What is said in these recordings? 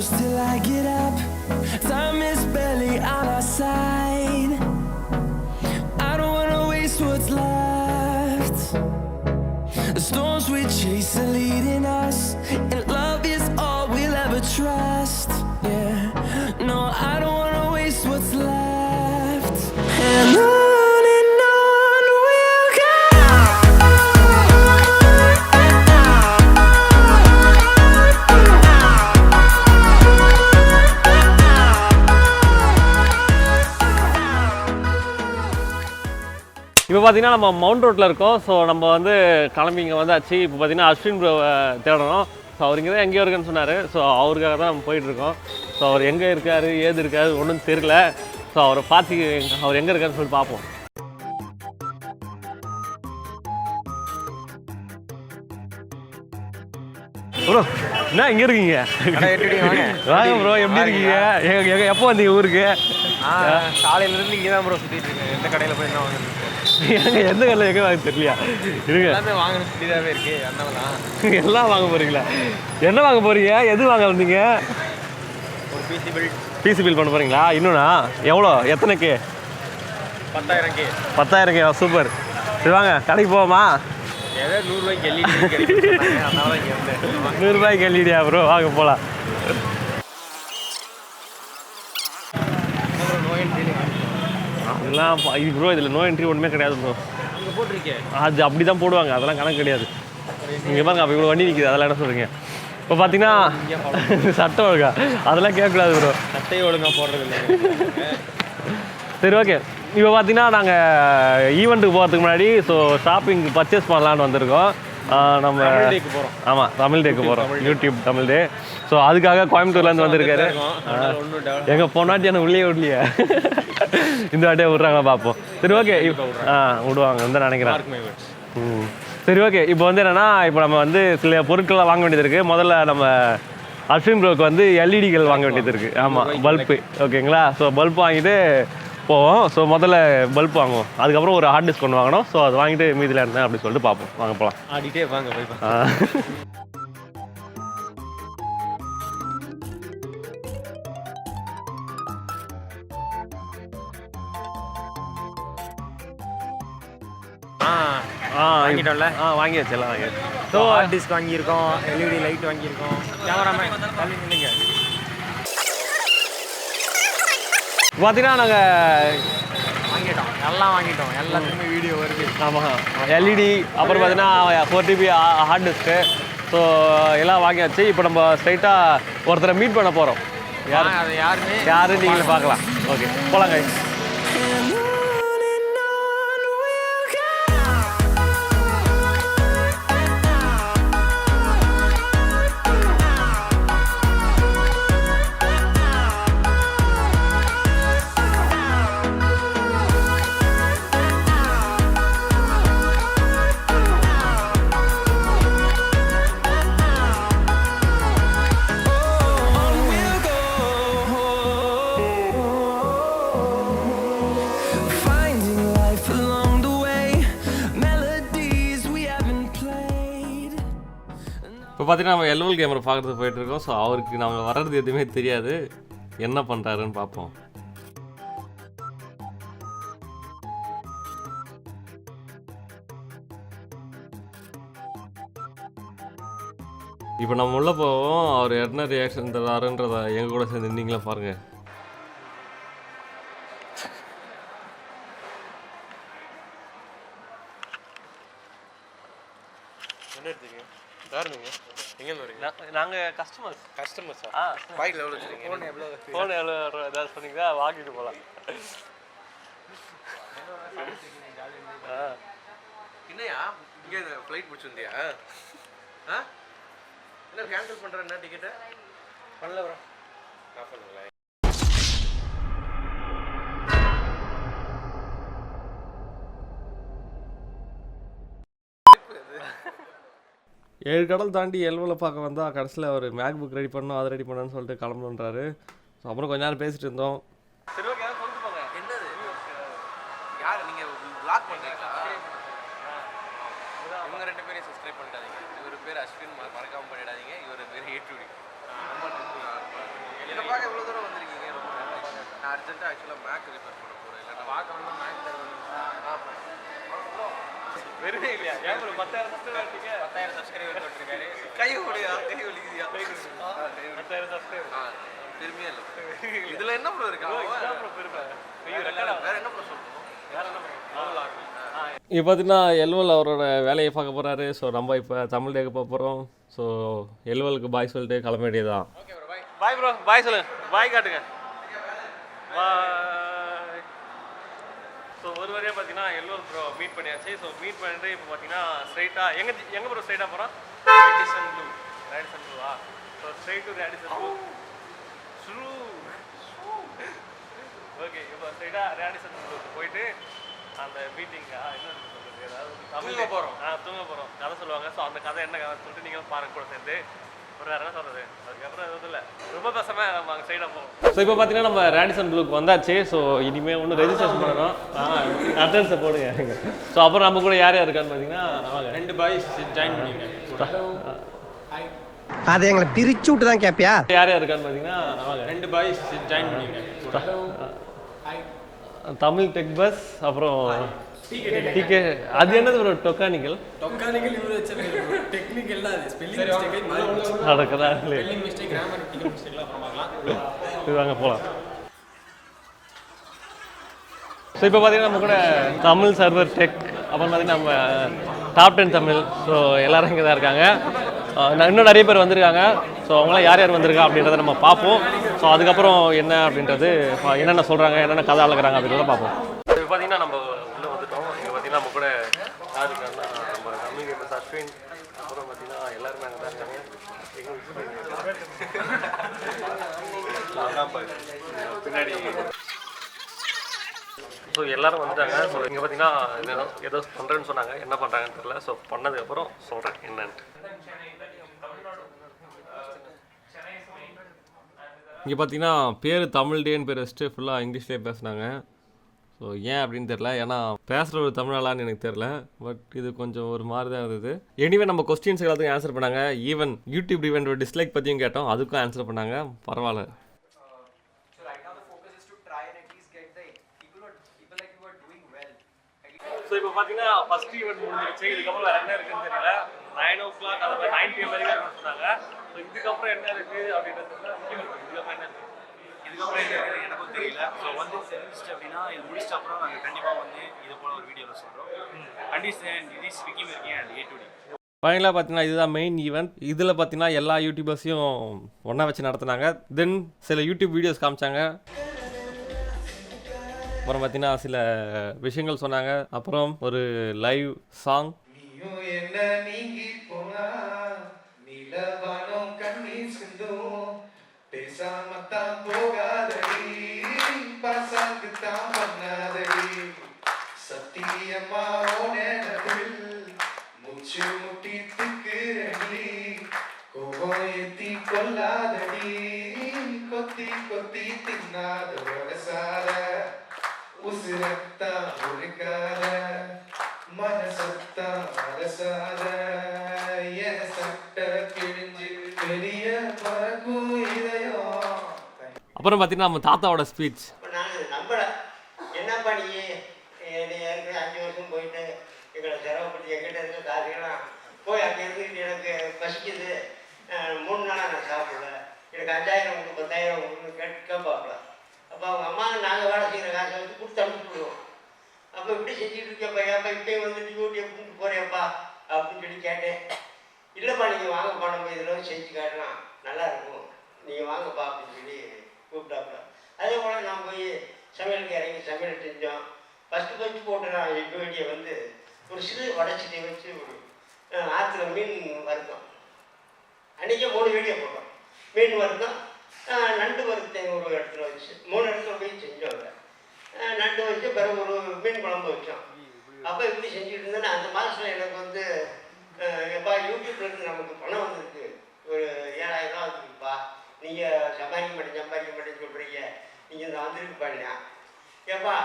close till I get up. Time is barely on our side. I don't wanna waste what's left. The storms we chase are leading us, and love is all we'll ever trust. Yeah, no, I don't wanna waste what's left. And on we'll go. இப்போ பார்த்தீங்கன்னா நம்ம mount ரோட்டில் இருக்கோம். So நம்ம வந்து கிளம்பி இங்கே வந்தாச்சு. இப்போ பார்த்தீங்கன்னா அஸ்வின் ப்ரோவை தேடணும். ஸோ அவர் இங்கே தான் எங்கேயோ இருக்குன்னு சொன்னார். ஸோ அவருக்காக தான் நம்ம போயிட்டுருக்கோம். ஸோ அவர் எங்கே இருக்கார் ஏது இருக்காரு ஒன்றும் தெரியல. ஸோ அவரை பார்த்து அவர் எங்கே இருக்காருன்னு சொல்லிட்டு பார்ப்போம். ப்ரோ என்ன இங்கே இருக்கீங்க? வாங்க ப்ரோ, எப்படி இருக்கீங்க? எப்போ வந்தீங்க ஊருக்கு? காலையிலேருந்து இங்கே தான் ப்ரோ சுற்றிட்டு இருக்கேன். எந்த கடையில் போய் என்ன வாங்கிட்டு எந்த கடையில் எங்கே வாங்க தெரியலையா? இருங்க, எல்லாமே வாங்கணும் சுற்றிதாகவே இருக்குது. அதனால தான் எல்லாம் வாங்க போகிறீங்களா? என்ன வாங்க போகிறீங்க? எது வாங்க வந்தீங்க? ஒரு பிசி பில் பண்ண போகிறீங்களா? இன்னொன்னா எவ்வளோ? எத்தனைக்கு? 10,000 10,000 சூப்பர். சரி வாங்க கடைக்கு போவோமா? ஏதோ 100 ரூபாய்க்கு எல்இடி அதனால தான் இங்கே வந்து 100 ரூபாய்க்கு எல்இடியா ப்ரோ? வாங்க போகலாம். அதெல்லாம் இது ப்ரோ, இதில் நோ என்ட்ரி ஒன்றுமே கிடையாது ப்ரோ. அங்கே போட்டிருக்கேன், அது அப்படி தான் போடுவாங்க, அதெல்லாம் கணக்கு கிடையாது. நீங்கள் பாருங்க, அப்போ இவ்வளோ வண்டி நிற்கிது, அதெல்லாம் என்ன சொல்கிறீங்க? இப்போ பார்த்தீங்கன்னா சட்டம் ஒழுங்கா அதெல்லாம் கேட்கக்கூடாது ப்ரோ. சட்டையை ஒழுங்காக போடுறது இல்லை. சரி ஓகே. இப்போ பார்த்தீங்கன்னா நாங்கள் ஈவெண்ட்டுக்கு போகிறதுக்கு முன்னாடி ஸோ ஷாப்பிங் பர்ச்சேஸ் பண்ணலான்னு வந்திருக்கோம். நம்ம போகிறோம். ஆமாம், தமிழ் டேக்கு போகிறோம். யூடியூப் தமிழ் டே. ஸோ அதுக்காக கோயம்புத்தூர்லேருந்து வந்திருக்காரு. எங்கள் போனாட்டி எனக்கு உள்ளே விடலையே, இந்த வாட்டியே விட்றாங்களா பார்ப்போம். சரி ஓகே. விடுவாங்க தான் நினைக்கிறேன். சரி ஓகே. இப்போ வந்து என்னென்னா, இப்போ நம்ம வந்து சில பொருட்கள்லாம் வாங்க வேண்டியது இருக்குது. முதல்ல நம்ம அஸ்வின் ப்ரோக்கு வந்து எல்இடிகள் வாங்க வேண்டியது இருக்குது. ஆமாம், பல்பு. ஓகேங்களா? ஸோ பல்ப் வாங்கிட்டு போவோம். ஸோ முதல்ல பல்ப் வாங்குவோம், அதுக்கப்புறம் ஒரு ஹார்ட் டிஸ்க் ஒன்று வாங்கணும். ஸோ அது வாங்கிட்டு மீதில் இருந்தேன் அப்படின்னு சொல்லிட்டு பார்ப்போம். வாங்க போகலாம். ஆடிட்டே வாங்க போய். வாங்கிட்டோம்ல? வாங்கியாச்சு, எல்லாம் வாங்கியாச்சு. ஸோ ஹார்ட் டிஸ்க் வாங்கியிருக்கோம், எல்இடி லைட் வாங்கியிருக்கோம். கேமராமேன் தள்ளி நில்லுங்க. பார்த்தீங்கன்னா நாங்கள் வாங்கிட்டோம், எல்லாம் வாங்கிட்டோம். எல்லாத்துக்குமே வீடியோ வருது. ஆமாம், எல்இடி, அப்புறம் பார்த்தீங்கன்னா 4GB ஹார்ட் டிஸ்க்கு. ஸோ எல்லாம் வாங்கியாச்சு. இப்போ நம்ம ஸ்ட்ரைட்டாக ஒருத்தரை மீட் பண்ண போகிறோம். யாரு நீங்களே பார்க்கலாம். ஓகே, போகலாங்க. இப்போ பார்த்தீங்கன்னா நம்ம எல்எல் கேமரா பார்க்குறதுக்கு போயிட்டுருக்கோம். ஸோ அவருக்கு நம்ம வர்றது எதுவுமே தெரியாது, என்ன பண்ணுறாருன்னு பார்ப்போம். இப்போ நம்ம உள்ளே போவோம். அவர் என்ன ரியாக்ஷன் தராருன்றதை எங்கள் கூட சேர்ந்து நீங்களே பாருங்கள். நாங்கள் கஸ்டமர்ஸா? பைக்கில் எவ்வளோ வச்சுருக்கீங்க? ஃபோன் எவ்வளோ ஏதாவது சொன்னீங்கன்னா வாங்கிட்டு போகலாம். என்னையா இங்கே ஃப்ளைட் பிடிச்சிருந்தியா? என்ன கேன்சல் பண்ணுறேன்? என்ன டிக்கெட்டு பண்ணல ப்ரோ? நான் பண்ணுங்களேன். ஏழு கடல் தாண்டி எல்வில் பார்க்க வந்தால் கடைசியில் அவர் மேக் புக் ரெடி பண்ணணும், அதை ரெடி பண்ணணும்னு சொல்லிட்டு கிளம்பணுன்றாரு. ஸோ அப்புறம் கொஞ்ச நேரம் பேசிட்டு இருந்தோம். சரி ஓகே, சொல்லிட்டு போங்க. என்னது யார் நீங்கள் வ்ளாக் பண்ணுறீங்களா? இவங்க 2 பேரையும் சப்ஸ்கிரைப் பண்ணிடாதீங்க. இவர் பேர் அஸ்வின், மறக்காமல் பண்ணிடாதீங்க. இவர் பேர் ஏற்றுடி. ரொம்ப நன்றி. என்னை பார்க்க எவ்வளோ தூரம் வந்திருக்கீங்க? ரொம்ப நான் அர்ஜென்ட்டாக ஆக்சுவலாக மேக் ரிப்பேர் பண்ண போகிறேன். இல்லை நான் பார்க்கணும்னா மேக் வெறுமே இல்லையா? ஏன் ஒரு 10,000 சப்ஸ்கிரைபர் இருக்கீங்க? 10,000 சப்ஸ்கிரைபர் போட்டிருக்காரு. கை ஒடியா, கை ஒலிக்குதியா? 10,000 சப்ஸ்கிரைபர். பெருமையா இல்லை. இதில் என்ன ப்ரோ இருக்கு? வேற என்ன ப்ரோ சொல்லணும்? வேற என்ன ப்ரோ? இப்போ பார்த்தீங்கன்னா எல்வல் அவரோட வேலையை பார்க்க போகிறாரு. ஸோ நம்ம இப்போ தமிழ் டேக்கு போக போகிறோம். ஸோ எல்வலுக்கு பாய் சொல்லிட்டு கிளம்ப வேண்டியதான். Okay bro, bye. Bye bro, bye சொல்லுங்க. பாய் காட்டுங்க. பாய். ஸோ ஒரு வரையாக பார்த்தீங்கன்னா எல்வல் ப்ரோ மீட் பண்ணியாச்சு. ஸோ மீட் பண்ணிட்டு இப்போ பார்த்தீங்கன்னா ஸ்ட்ரைட்டாக எங்கே ப்ரோ ஸ்ட்ரைட்டாக போகிறோம்? ரேடிசன் ப்ளூவா? So straight to Radisson Blu. Okay, இப்போ ஸ்ட்ரைட்டாக ரேடிசன் ப்ளூக்கு போயிட்டு அந்த மீட்டிங் என்ன சொல்கிறது, ஏதாவது தூங்க போகிறோம். தூங்க போகிறோம், கதை சொல்லுவாங்க. ஸோ அந்த கதை என்ன கதை சொல்லிட்டு நீங்களும் பாருங்க கூட சேர்ந்து. ஒரு வேறு என்ன சொல்கிறது, அதுக்கப்புறம் எதுவும் இல்லை, ரொம்ப பேசாமல் நம்ம அங்கே சைடாக போவோம். ஸோ இப்போ பார்த்தீங்கன்னா நம்ம ரேடிசன் ப்ளூக்கு வந்தாச்சு. ஸோ இனிமேல் ஒன்று ரெஜிஸ்ட்ரேஷன் பண்ணணும். அட்டன்ஸை போடுங்க. ஸோ அப்புறம் நம்ம கூட யார் யார் இருக்கான்னு பார்த்தீங்கன்னா அவங்க 2 பாய்ஸ் ஜாயின் பண்ணியிருக்கேன். அதை எங்களை பிரிச்சு விட்டு தான் கேட்பியா? யார் யார் இருக்கான்னு பார்த்தீங்கன்னா அவங்க 2 பாய்ஸ் ஜாயின் பண்ணியிருக்கேன். தமிழ் டெக் பஸ், அப்புறம் டிகே. அது என்னது ப்ரோ? டொக்கானிக்கல் இவரு வச்ச டெக்னிக்கல் தான். அது ஸ்பெல்லிங் மிஸ்டேக் மாதிரி நடக்குதா? ஸ்பெல்லிங் மிஸ்டேக், கிராமர் மிஸ்டேக்லாம் அப்புறம் பார்க்கலாம். இது வாங்க போகலாம். ஸோ இப்போ பார்த்தீங்கன்னா நம்ம கூட தமிழ் சர்வர் டெக், அப்புறம் பார்த்தீங்கன்னா நம்ம டாப் 10 தமிழ். ஸோ எல்லோரும் இங்கே தான் இருக்காங்க. இன்னும் நிறைய பேர் வந்திருக்காங்க. ஸோ அவங்களாம் யார் யார் வந்திருக்கா அப்படின்றத நம்ம பார்ப்போம். ஸோ அதுக்கப்புறம் என்ன அப்படின்றது, என்னென்ன சொல்கிறாங்க, என்னென்ன கதை அழகிறாங்க அப்படின்றத பார்ப்போம். இப்போ பார்த்தீங்கன்னா நம்ம உள்ளே வந்துட்டோம். இங்கே பார்த்தீங்கன்னா நம்ம கூட யார் இருக்காங்கன்னா நம்ம தமிழ் அஸ்வின், அப்புறம் பார்த்தீங்கன்னா எல்லாருமே அங்கே தான் இருக்காங்க. பின்னாடி ஸோ எல்லோரும் வந்துட்டாங்க. ஸோ இங்கே பார்த்தீங்கன்னா ஏதோ பண்ணுறேன்னு சொன்னாங்க. என்ன பண்ணுறாங்கன்னு தெரியல. ஸோ பண்ணதுக்கப்புறம் சொல்கிறேன் என்னன்ட்டு. இங்கே பார்த்தீங்கன்னா பேர் தமிழ் டேன்னு பேர் வச்சுட்டு ஃபுல்லாக இங்கிலீஷ்லேயே பேசுனாங்க. ஸோ ஏன் அப்படின்னு தெரில, ஏன்னா பேசுகிற ஒரு தமிழாளான்னு எனக்கு தெரில. பட் இது கொஞ்சம் ஒரு மாதிரி தான் இருந்தது. எனிவே நம்ம கொஸ்டின்ஸ் எல்லாத்துக்கும் ஆன்சர் பண்ணாங்க. ஈவன் யூடியூப் ஈவெண்ட் டிஸ்லைக் பற்றியும் கேட்டோம், அதுக்கும் ஆன்சர் பண்ணாங்க. பரவாயில்ல. ஸோ இப்போ பார்த்தீங்கன்னா ஃபஸ்ட் ஈவெண்ட் முடிஞ்சிருச்சு. இதுக்கப்புறம் வேறு என்ன இருக்குன்னு தெரியல. 9 o'clock அது மாதிரி 9 PM வரைக்கும் இருக்குன்னு சொன்னாங்க. ஸோ இதுக்கப்புறம் என்ன இருக்குது அப்படின்றது இதுக்கப்புறம் என்ன இருக்குது? இதுக்கப்புறம் என்ன இருக்குது எனக்கும் தெரியல. ஸோ வந்து தெரிஞ்சிச்சு அப்படின்னா இது முடிச்சிட்ட அப்புறம் நாங்கள் கண்டிப்பாக வந்து இது போல் ஒரு வீடியோவில் சொல்கிறோம். கண்டிஷன் இஸ் விக்கிம் இருக்கேன் அண்ட் A2D. ஃபைனலாக பார்த்தீங்கன்னா இதுதான் மெயின் ஈவெண்ட். இதில் பார்த்தீங்கன்னா எல்லா யூடியூபர்ஸையும் ஒன்றா வச்சு நடத்துனாங்க. தென் சில யூடியூப் வீடியோஸ் காமிச்சாங்க. அப்புறம் பார்த்தீங்கன்னா சில விஷயங்கள் சொன்னாங்க. அப்புறம் ஒரு லைவ் சாங். அப்புறம் பார்த்தீங்கன்னா நம்ம தாத்தாவோட ஸ்பீச். நான் நம்பலை. என்னப்பா நீ 5 வருஷம் போயிட்டு எங்களை சிரமப்படுத்தி எங்கிட்ட இருக்க காசுகளாம் போய் அங்கே இருந்துக்கிட்டு எனக்கு பசிக்குது, 3 நாளாக நான் சாப்பிடல, எனக்கு 5,000 கொடுத்து 10,000 கொடுத்து கேட்பாப்புல. அப்போ அவங்க அம்மா நாங்கள் வேலை செய்கிற காசை வந்து கொடுத்து அனுப்பிவிடுவோம். அப்போ இப்படி செஞ்சுட்டு இருக்கப்பா, ஏப்பா இப்போயும் வந்துட்டு யூடியூப் கூப்பிட்டு போறியாப்பா அப்படின்னு சொல்லி கேட்டேன். இல்லைப்பா நீங்கள் வாங்கப்பா, நம்ம இதில் வந்து செஞ்சு காட்டலாம், நல்லா இருக்கும், நீங்கள் வாங்கப்பா அப்படின்னு சொல்லி கூப்பிட்டாப்புல. அதே போல் நான் போய் சமையலுக்கு இறங்கி சமையல் செஞ்சோம். ஃபஸ்ட்டு போட்டு நான் எங்கள் வேண்டிய வந்து ஒரு சிறு வடைச்சிட்டை வச்சு ஆற்றுல மீன் வறுத்தோம். அன்றைக்கே 3 வீடியோ போட்டோம். மீன் வறுத்தோம், நண்டு வறுத்தேன் ஒரு இடத்துல வச்சு, 3 இடத்துல போய் செஞ்சோம். நண்டு வச்சு பிறகு ஒரு மீன் குழம்பு வச்சோம். அப்போ இப்படி செஞ்சுட்டு இருந்தேன்னா அந்த மாதத்தில் எனக்கு வந்து எப்பா யூடியூப்லேருந்து நமக்கு பணம் வந்திருக்கு, ஒரு 7,000 ரூபா வந்துருக்குப்பா, நீங்கள் சம்பாதிக்க மாட்டேன்னு சொல்கிறீங்க, நீங்கள் இந்த வந்துருக்குப்பாண்ணா. ஏப்பா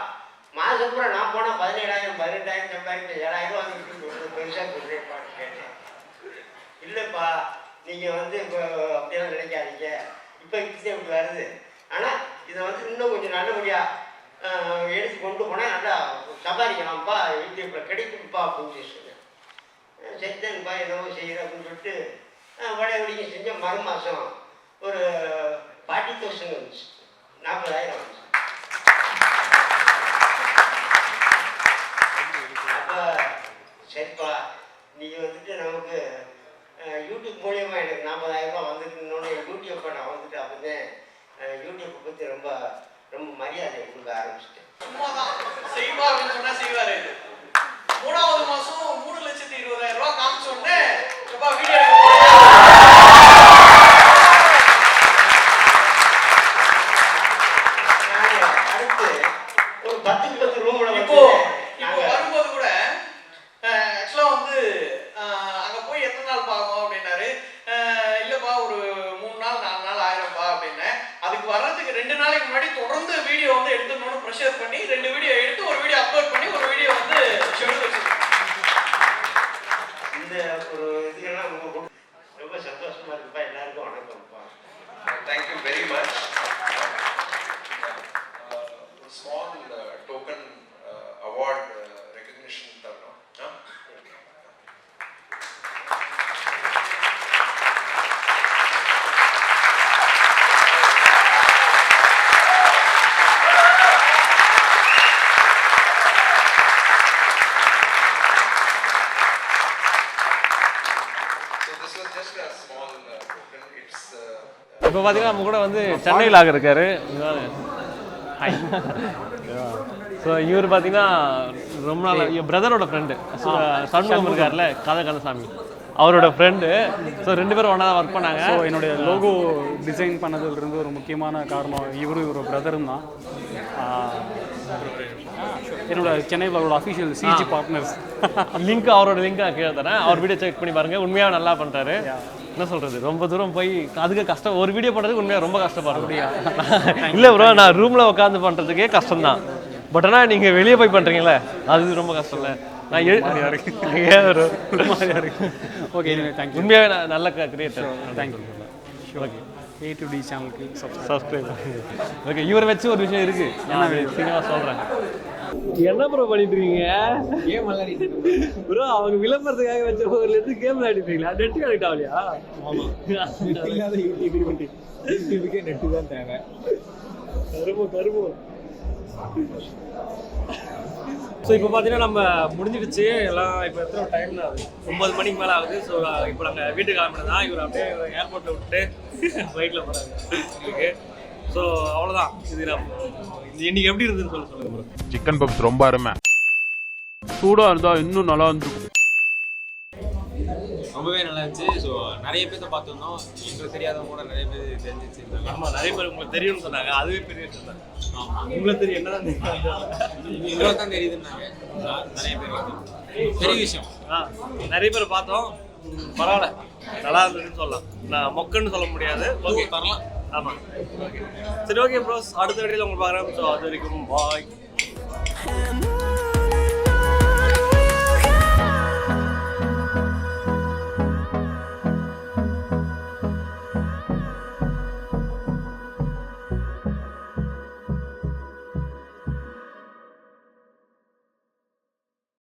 மாதம் பூரா நான் போனால் 17,000 18,000 சம்பாதிக்க 7,000 ரூபா வந்துருக்கு பெருசாக சொல்கிறேன்ப்பான்னு கேட்டேன். இல்லைப்பா நீங்கள் வந்து இப்போ அப்படியெல்லாம் நினைக்காதீங்க, இப்போ இப்படி இப்படி வருது. ஆனால் இதை வந்து இன்னும் கொஞ்சம் நல்லபடியாக எடுத்து கொண்டு போனால் நல்லா சம்பாதிக்கலாம்ப்பா, யூடியூப்பில் கிடைக்கும்ப்பா அப்படின்னு சொன்னேன். செத்தேன்ப்பா என்னவோ செய்கிறேன் அப்படின்னு சொல்லிட்டு வடையபடிங்க செஞ்ச மறு மாதம் ஒரு 40,000 வந்துச்சு, 40,000 வந்துச்சு. அப்போ சரிப்பா நீங்கள் வந்துட்டு நமக்கு யூடியூப் மூலியமாக எனக்கு 40,000 ரூபா வந்துட்டுனோடனே யூடியூப்பை நான் வந்துட்டு அப்படின்னு யூடியூப்பை பற்றி ரொம்ப ரொம்ப மரியாதை கொடுக்க ஆரம்பிச்சிட்டேன். சும்மாதான் செய்வா அப்படின்னு சொன்னால் செய்வார். 3வது மாதம் 3,20,000 ரூபா காமிச்ச உடனே எப்பா வீடியோ அடுத்து ஒரு 10 ரூமில் இப்போ வரும்போது கூட ஆக்சுவலாக வந்து அங்கே போய் எத்தனை நாள் பார்க்கணும் அப்படின்னாரு. இல்லைப்பா ஒரு 3 நாள் 4 நாள் ஆயிரம்ப்பா அப்படின்னேன். அதுக்கு வர்றதுக்கு 2 நாளைக்கு முன்னாடி தொடர்ந்து வீடியோ வந்து எடுத்துக்கணும்னு ப்ரெஷர் பண்ணி 2 வீடியோ எடுத்து ஒரு வீடியோ அப்லோட் பண்ணி ஒரு வீடியோ வந்து ஷெடியூல் வச்சுருக்கேன். இந்த ஒரு இதுக்கெல்லாம் ரொம்ப சந்தோஷமா இருக்குப்பா. எல்லாருக்கும் வணக்கம்ப்பா. Thank you very much. Small token award recognition தரணும். இப்போ பார்த்தீங்கன்னா நம்ம கூட வந்து சென்னையில் இருக்காரு. ஸோ இவர் பார்த்தீங்கன்னா ரொம்ப நாள் என் பிரதரோட ஃப்ரெண்டு சண்முகம் இருக்கார்ல, கந்தசாமி, அவரோட ஃப்ரெண்டு. ஸோ 2 பேரும் ஒன்றா தான் ஒர்க் பண்ணாங்க. ஸோ என்னுடைய லோகோ டிசைன் பண்ணதுலேருந்து ஒரு முக்கியமான காரணம் இவரு பிரதரும் தான். என்னோட சென்னையில் உள்ள அஃபிஷியல் சிஜி பார்ட்னர்ஸ் லிங்க், அவரோட லிங்க் நான் கீழே தரேன். அவர் வீடியோ செக் பண்ணி பாருங்கள். உண்மையாக நல்லா பண்ணுறாரு. என்ன சொல்கிறது, ரொம்ப தூரம் போய் அதுக்கு கஷ்டம். ஒரு வீடியோ பண்ணுறதுக்கு உண்மையாக ரொம்ப கஷ்டப்படுறேன். இல்லை ப்ரோ, நான் ரூமில் உட்காந்து பண்ணுறதுக்கே கஷ்டம்தான். பட் ஆனால் நீங்கள் வெளியே போய் பண்ணுறீங்களே, அது ரொம்ப கஷ்டம் இல்லை. நான் ஓகே, தேங்க்யூ. உண்மையாகவே நல்ல கிரியேட்டர். தேங்க்யூ. ஓகே, A2D சேனலுக்கு சப்ஸ்கிரைப். ஓகே, இவரை வச்சு ஒரு விஷயம் இருக்குது, நான் சீக்கிரமாக சொல்கிறேன். என்ன ப்ரோ பண்ணிட்டு இருக்கீங்க? கேம் விளையாடிட்டு ப்ரோ, அவங்க விளம்பரத்துக்காக வச்ச ஊர்லேருந்து கேம் விளையாடிட்டு நெட்டு கனெக்ட் ஆகலையா? ஆமாம், இல்லாத யூடியூபுக்கே நெட்டு தான் தேவை. கருமோ. ஸோ இப்போ பார்த்தீங்கன்னா நம்ம முடிஞ்சிடுச்சு எல்லாம். இப்போ எத்தனை டைம்ல ஆகுது? 9 மணிக்கு மேலே ஆகுது. ஸோ இப்போ நாங்கள் வீட்டுக்கு கிளம்பினது தான். இவர் அப்படியே ஏர்போர்ட்டில் விட்டுட்டு பைக்கில் போகிறாங்க. ஸோ அவ்வளோதான். இது இன்னைக்கு எப்படி இருந்ததுன்னு சொல்லுங்க ப்ரோ. சிக்கன் பப்ஸ் ரொம்ப அருமை, சூடாக இருந்தால் இன்னும் நல்லா இருந்துக்கும். ரொம்பவே நல்லா இருந்துச்சு. ஸோ நிறைய பேர்த்த பார்த்துருந்தோம், எங்களுக்கு தெரியாதவங்க கூட நிறைய பேர் தெரிஞ்சிச்சு. ஆமாம், நிறைய பேர் உங்களுக்கு தெரியும்னு சொன்னாங்க. அதுவே பெரிய விஷயம் தான். ஆமாம், உங்களுக்கு தெரியும், என்னதான் எங்களுக்கு தான் தெரியுதுன்னாங்க நிறைய பேர் வந்து. பெரிய விஷயம். நிறைய பேர் பார்த்தோம். பரவாயில்ல, நல்லா இருந்ததுன்னு சொல்லலாம். நான் மொக்கன்னு சொல்ல முடியாது. ஓகே, தரலாம். ஆமாம், ஓகே, சரி, ஓகே ப்ரோஸ். அடுத்த வீடியோவில் உங்களுக்கு பார்க்குறேன். ஸோ அது வரைக்கும் பாய்.